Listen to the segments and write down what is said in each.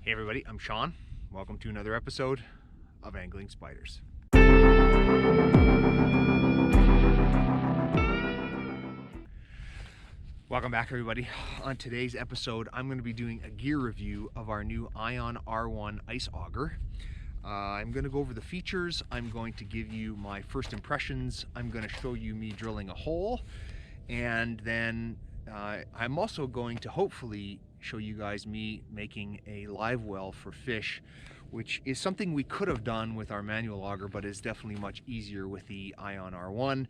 Hey everybody, I'm Sean. Welcome to another episode of Angling Spiders. Welcome back everybody. On today's episode, I'm going to be doing a gear review of our new Ion R1 ice auger. I'm going to go over the features. I'm going to give you my first impressions. I'm going to show you me drilling a hole. And then I'm also going to hopefully show you guys me making a live well for fish, which is something we could have done with our manual auger, but is definitely much easier with the Ion R1.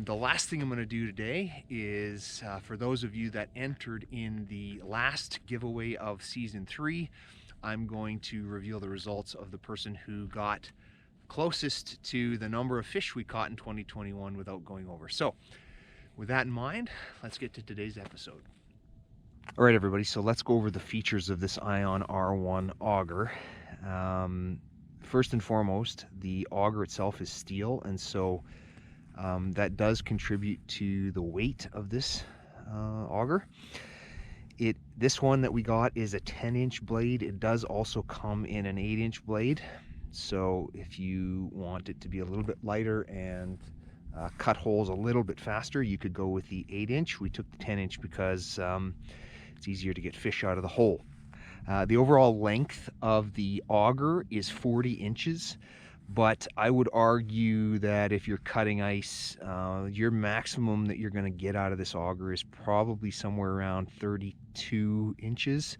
The last thing I'm going to do today is for those of you that entered in the last giveaway of season 3, I'm going to reveal the results of the person who got closest to the number of fish we caught in 2021 without going over. So with that in mind, let's get to today's episode. All right, everybody, so let's go over the features of this Ion R1 auger. First and foremost, the auger itself is steel, and so that does contribute to the weight of this auger. This one that we got is a 10-inch blade. It does also come in an 8-inch blade, so if you want it to be a little bit lighter and cut holes a little bit faster, you could go with the 8-inch. We took the 10-inch because it's easier to get fish out of the hole. The overall length of the auger is 40 inches, but I would argue that if you're cutting ice, your maximum that you're going to get out of this auger is probably somewhere around 32 inches,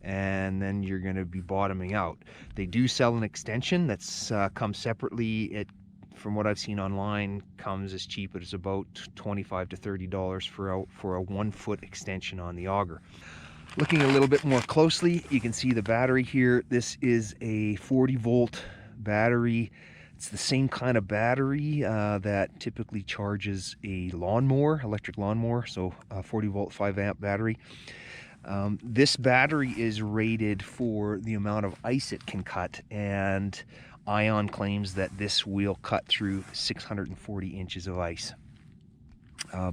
and then you're going to be bottoming out. They do sell an extension that's comes separately. It, from what I've seen online, comes as cheap as about $25 to $30 for a 1-foot extension on the auger. Looking a little bit more closely, you can see the battery here. This is a 40-volt battery. It's the same kind of battery that typically charges a lawnmower, electric lawnmower, so a 40-volt 5-amp battery. This battery is rated for the amount of ice it can cut, and Ion claims that this will cut through 640 inches of ice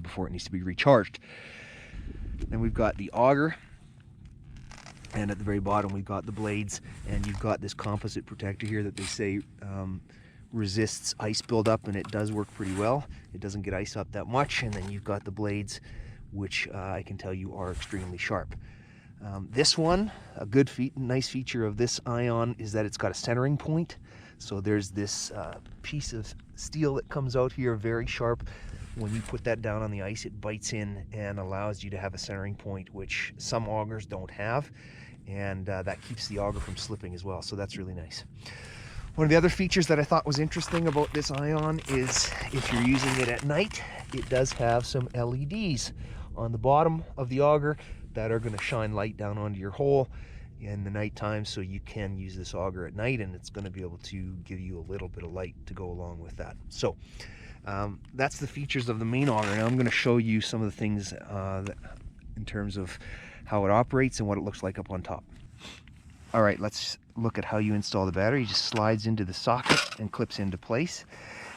before it needs to be recharged. Then we've got the auger, and at the very bottom we've got the blades, and you've got this composite protector here that they say resists ice buildup, and it does work pretty well. It doesn't get ice up that much. And then you've got the blades, which I can tell you are extremely sharp. This one, a nice feature of this Ion is that it's got a centering point. So there's this piece of steel that comes out here, very sharp. When you put that down on the ice, it bites in and allows you to have a centering point, which some augers don't have, and that keeps the auger from slipping as well. So that's really nice. One of the other features that I thought was interesting about this Ion is if you're using it at night, it does have some LEDs on the bottom of the auger that are going to shine light down onto your hole in the nighttime, so you can use this auger at night, and it's going to be able to give you a little bit of light to go along with that. So that's the features of the main auger. Now I'm going to show you some of the things in terms of how it operates and what it looks like up on top. All right, let's look at how you install the battery. It just slides into the socket and clips into place,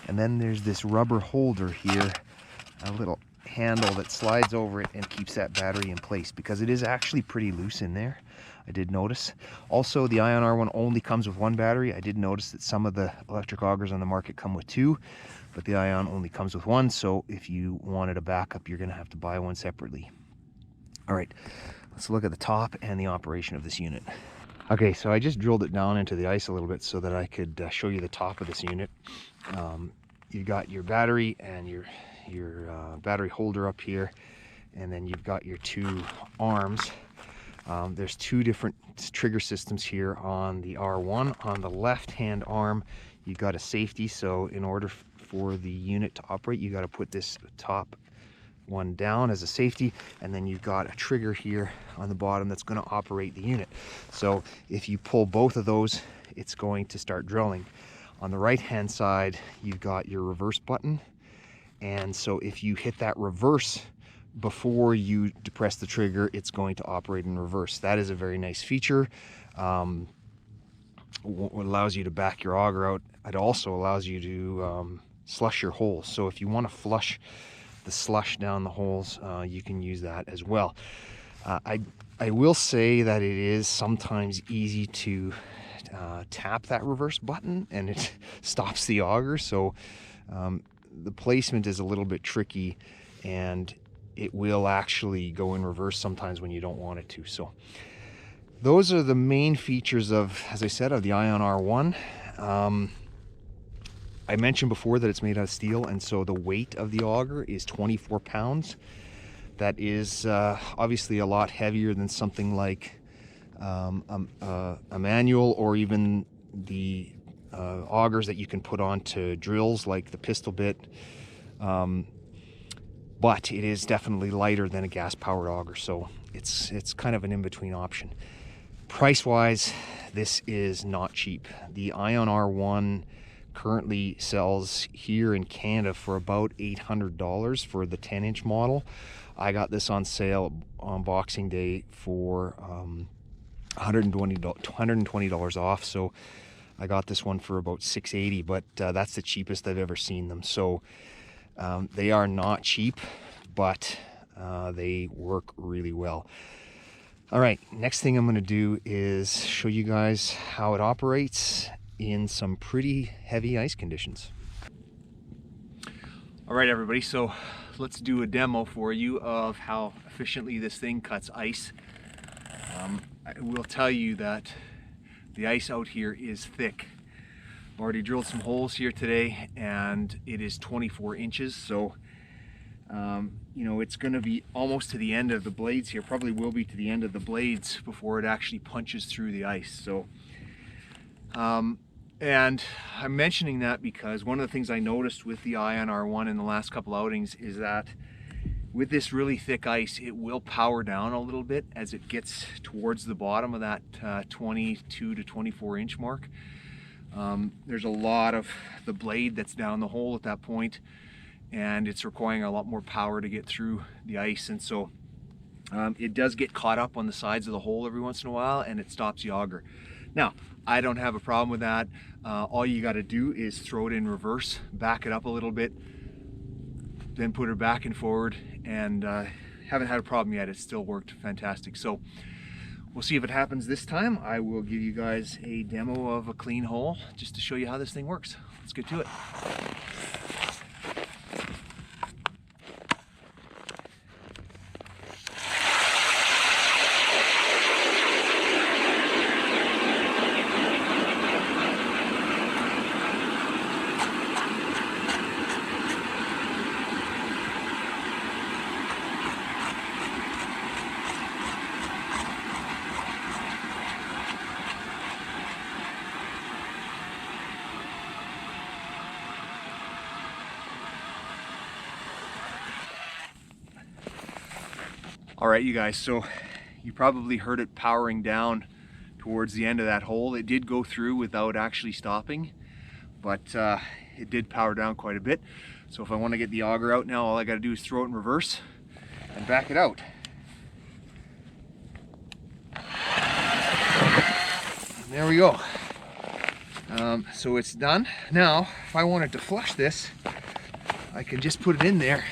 and then there's this rubber holder here, a little handle that slides over it and keeps that battery in place, because it is actually pretty loose in there, I did notice. Also, the Ion R1 only comes with 1 battery. I did notice that some of the electric augers on the market come with 2, but the Ion only comes with 1, so if you wanted a backup, you're going to have to buy one separately. All right, let's look at the top and the operation of this unit. Okay, so I just drilled it down into the ice a little bit so that I could show you the top of this unit. You got your battery and your battery holder up here, and then you've got your 2 arms. There's 2 different trigger systems here on the R1. On the left hand arm, you've got a safety, so in order for the unit to operate, you got to put this top one down as a safety, and then you've got a trigger here on the bottom that's going to operate the unit. So if you pull both of those, it's going to start drilling. On the right hand side, you've got your reverse button, and so if you hit that reverse before you depress the trigger, it's going to operate in reverse. That is a very nice feature. Allows you to back your auger out. It also allows you to slush your holes. So if you want to flush the slush down the holes, you can use that as well. I will say that it is sometimes easy to tap that reverse button and it stops the auger, so the placement is a little bit tricky and it will actually go in reverse sometimes when you don't want it to. So those are the main features of, as I said, of the Ion R1. I mentioned before that it's made out of steel, and so the weight of the auger is 24 pounds. That is obviously a lot heavier than something like a manual, or even the augers that you can put onto drills like the pistol bit. But it is definitely lighter than a gas-powered auger, so it's kind of an in-between option. Price-wise, this is not cheap. The Ion R1 currently sells here in Canada for about $800 for the 10-inch model. I got this on sale on Boxing Day for $120 off, so I got this one for about $680, but that's the cheapest I've ever seen them. So they are not cheap, but they work really well. All right, next thing I'm going to do is show you guys how it operates in some pretty heavy ice conditions. All right, everybody, so let's do a demo for you of how efficiently this thing cuts ice. I will tell you that the ice out here is thick. I've already drilled some holes here today and it is 24 inches, so you know, it's going to be almost to the end of the blades here, probably will be to the end of the blades before it actually punches through the ice. So and I'm mentioning that because one of the things I noticed with the Ion R1 in the last couple outings is that with this really thick ice, it will power down a little bit as it gets towards the bottom of that 22 to 24 inch mark. There's a lot of the blade that's down the hole at that point, and it's requiring a lot more power to get through the ice, and so it does get caught up on the sides of the hole every once in a while and it stops the auger. Now, I don't have a problem with that. All you got to do is throw it in reverse, back it up a little bit, then put it back and forward, and haven't had a problem yet. It still worked fantastic. So we'll see if it happens this time. I will give you guys a demo of a clean hole just to show you how this thing works. Let's get to it. All right, you guys, so you probably heard it powering down towards the end of that hole. It did go through without actually stopping, but it did power down quite a bit. So if I want to get the auger out now, all I got to do is throw it in reverse and back it out. And there we go. So it's done. Now, if I wanted to flush this, I can just put it in there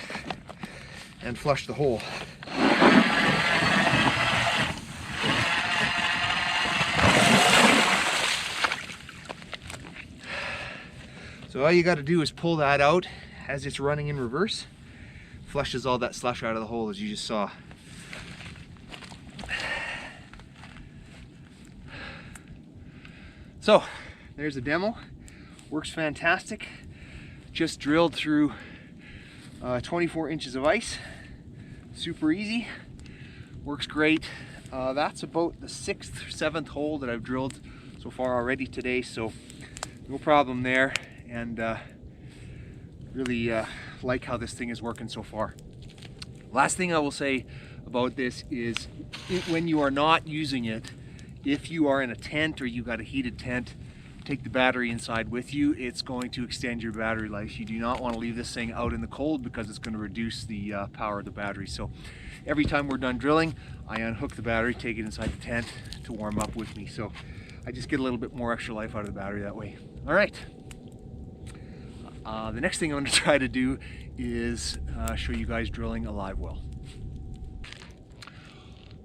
and flush the hole. So all you got to do is pull that out as it's running in reverse. Flushes all that slush out of the hole, as you just saw. So there's a demo. Works fantastic. Just drilled through 24 inches of ice. Super easy. Works great. That's about the 6th or 7th hole that I've drilled so far already today, so no problem there. And really like how this thing is working so far. Last thing I will say about this is when you are not using it, if you are in a tent or you got a heated tent, take the battery inside with you. It's going to extend your battery life. You do not want to leave this thing out in the cold because it's going to reduce the power of the battery. So every time we're done drilling, I unhook the battery, take it inside the tent to warm up with me. So I just get a little bit more extra life out of the battery that way. All right. The next thing I'm going to try to do is show you guys drilling a live well.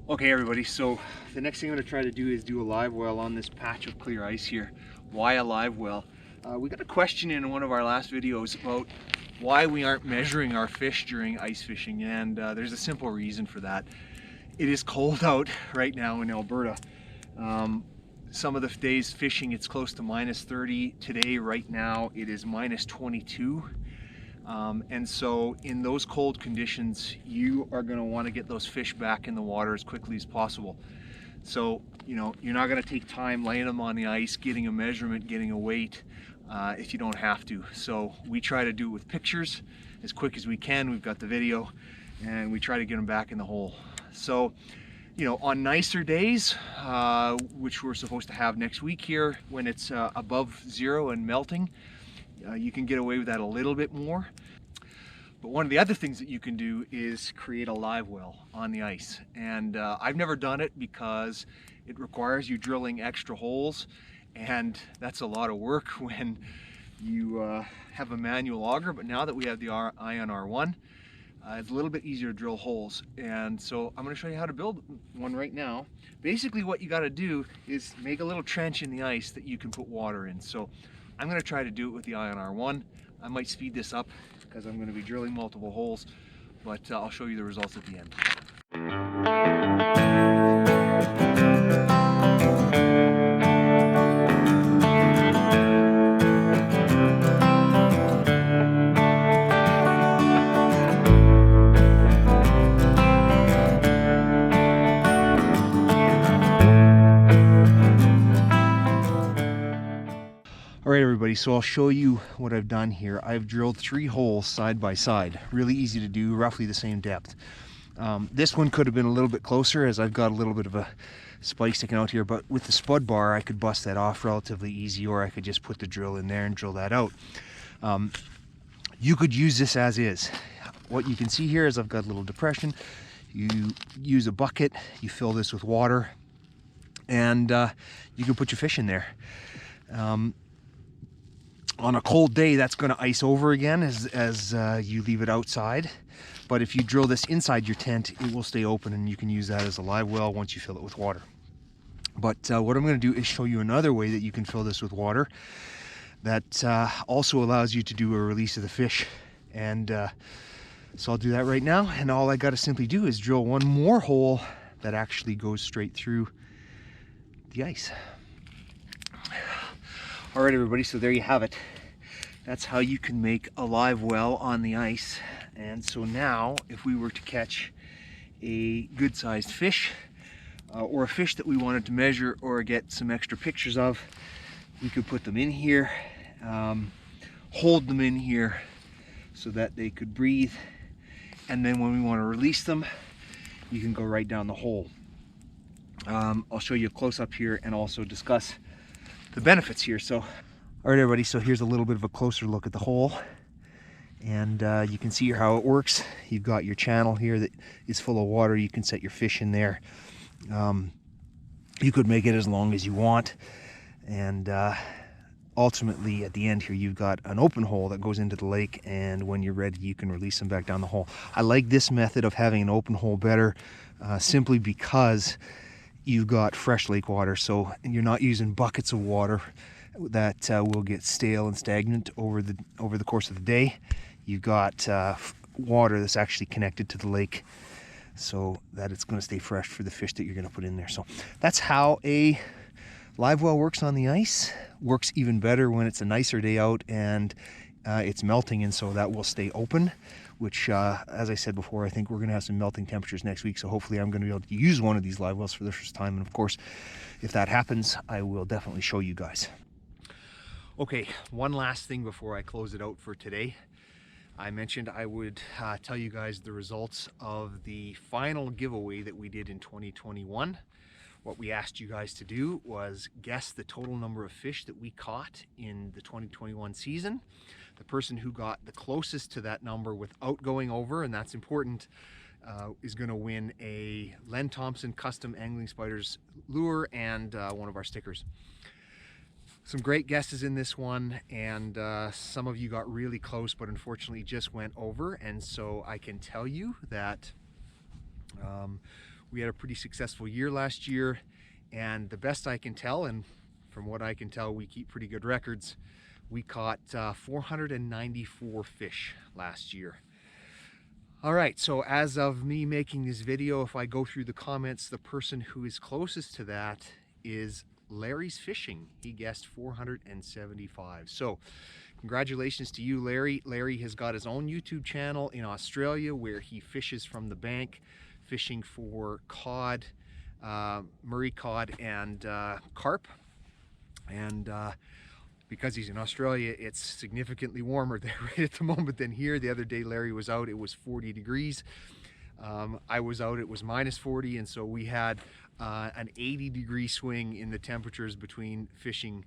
Okay everybody, so the next thing I'm going to try to do is do a live well on this patch of clear ice here. Why a live well? We got a question in one of our last videos about why we aren't measuring our fish during ice fishing, and there's a simple reason for that. It is cold out right now in Alberta. Some of the days fishing it's close to -30. Today, right now, it is -22. And so in those cold conditions, you are going to want to get those fish back in the water as quickly as possible. So, you know, you're not going to take time laying them on the ice, getting a measurement, getting a weight, if you don't have to. So we try to do it with pictures as quick as we can. We've got the video, and we try to get them back in the hole. So, you know, on nicer days, which we're supposed to have next week here, when it's above 0 and melting, you can get away with that a little bit more. But one of the other things that you can do is create a live well on the ice. And I've never done it because it requires you drilling extra holes, and that's a lot of work when you have a manual auger. But now that we have the Ion R1, it's a little bit easier to drill holes. And so I'm going to show you how to build one right now. Basically what you got to do is make a little trench in the ice that you can put water in. So I'm going to try to do it with the Ion R1. I might speed this up because I'm going to be drilling multiple holes, but I'll show you the results at the end. All right everybody, so I'll show you what I've done here. I've drilled 3 holes side by side. Really easy to do, roughly the same depth. This one could have been a little bit closer as I've got a little bit of a spike sticking out here, but with the spud bar I could bust that off relatively easy, or I could just put the drill in there and drill that out. You could use this as is. What you can see here is I've got a little depression. You use a bucket, you fill this with water, and you can put your fish in there. On a cold day, that's going to ice over again as you leave it outside. But if you drill this inside your tent, it will stay open, and you can use that as a live well once you fill it with water. But what I'm going to do is show you another way that you can fill this with water that also allows you to do a release of the fish. And so I'll do that right now. And all I got to simply do is drill one more hole that actually goes straight through the ice. All right, everybody, so there you have it. That's how you can make a live well on the ice. And so now, if we were to catch a good-sized fish, or a fish that we wanted to measure or get some extra pictures of, we could put them in here, hold them in here so that they could breathe, and then when we want to release them, you can go right down the hole. I'll show you a close-up here and also discuss the benefits here. So, all right everybody, so here's a little bit of a closer look at the hole, and you can see how it works. You've got your channel here that is full of water. You can set your fish in there. You could make it as long as you want, and ultimately at the end here you've got an open hole that goes into the lake, and when you're ready you can release them back down the hole. I like this method of having an open hole better, simply because you've got fresh lake water, so you're not using buckets of water that will get stale and stagnant over the course of the day. You've got water that's actually connected to the lake, so that it's going to stay fresh for the fish that you're going to put in there. So that's how a live well works on the ice. Works even better when it's a nicer day out and it's melting, and so that will stay open, which as I said before, I think we're going to have some melting temperatures next week, so hopefully I'm going to be able to use one of these live wells for the first time. And of course, if that happens, I will definitely show you guys. Okay, one last thing before I close it out for today. I mentioned I would tell you guys the results of the final giveaway that we did in 2021. What we asked you guys to do was guess the total number of fish that we caught in the 2021 season. The person who got the closest to that number without going over, and that's important, is going to win a Len Thompson custom angling spiders lure and one of our stickers. Some great guesses in this one, and some of you got really close but unfortunately just went over. And so I can tell you that We had a pretty successful year last year, and the best I can tell, and from what I can tell, we keep pretty good records, we caught 494 fish last year. All right, so as of me making this video, if I go through the comments, the person who is closest to that is Larry's Fishing. He guessed 475. So congratulations to you, Larry. Larry has got his own YouTube channel in Australia where he fishes from the bank, fishing for cod, Murray cod, and carp. And because he's in Australia, it's significantly warmer there right at the moment than here. The other day Larry was out, it was 40 degrees. I was out, it was minus 40, and so we had an 80-degree swing in the temperatures between fishing,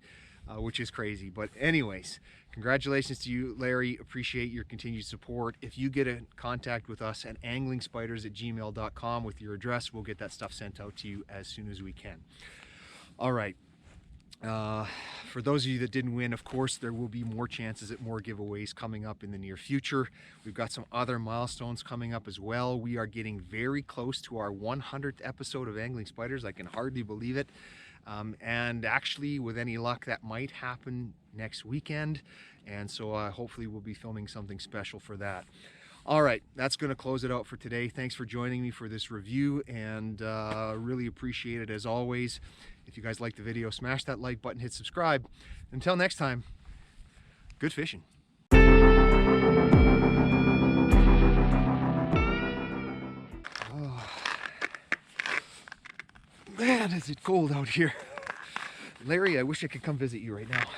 which is crazy. But anyways, congratulations to you, Larry. Appreciate your continued support. If you get in contact with us at anglingspiders@gmail.com with your address, we'll get that stuff sent out to you as soon as we can. All right. For those of you that didn't win, of course, there will be more chances at more giveaways coming up in the near future. We've got some other milestones coming up as well. We are getting very close to our 100th episode of Angling Spiders. I can hardly believe it. And actually, with any luck, that might happen next weekend. And so hopefully we'll be filming something special for that. All right, that's going to close it out for today. Thanks for joining me for this review, and really appreciate it as always. If you guys like the video, smash that like button, hit subscribe. Until next time, good fishing. Oh, man, is it cold out here. Larry, I wish I could come visit you right now.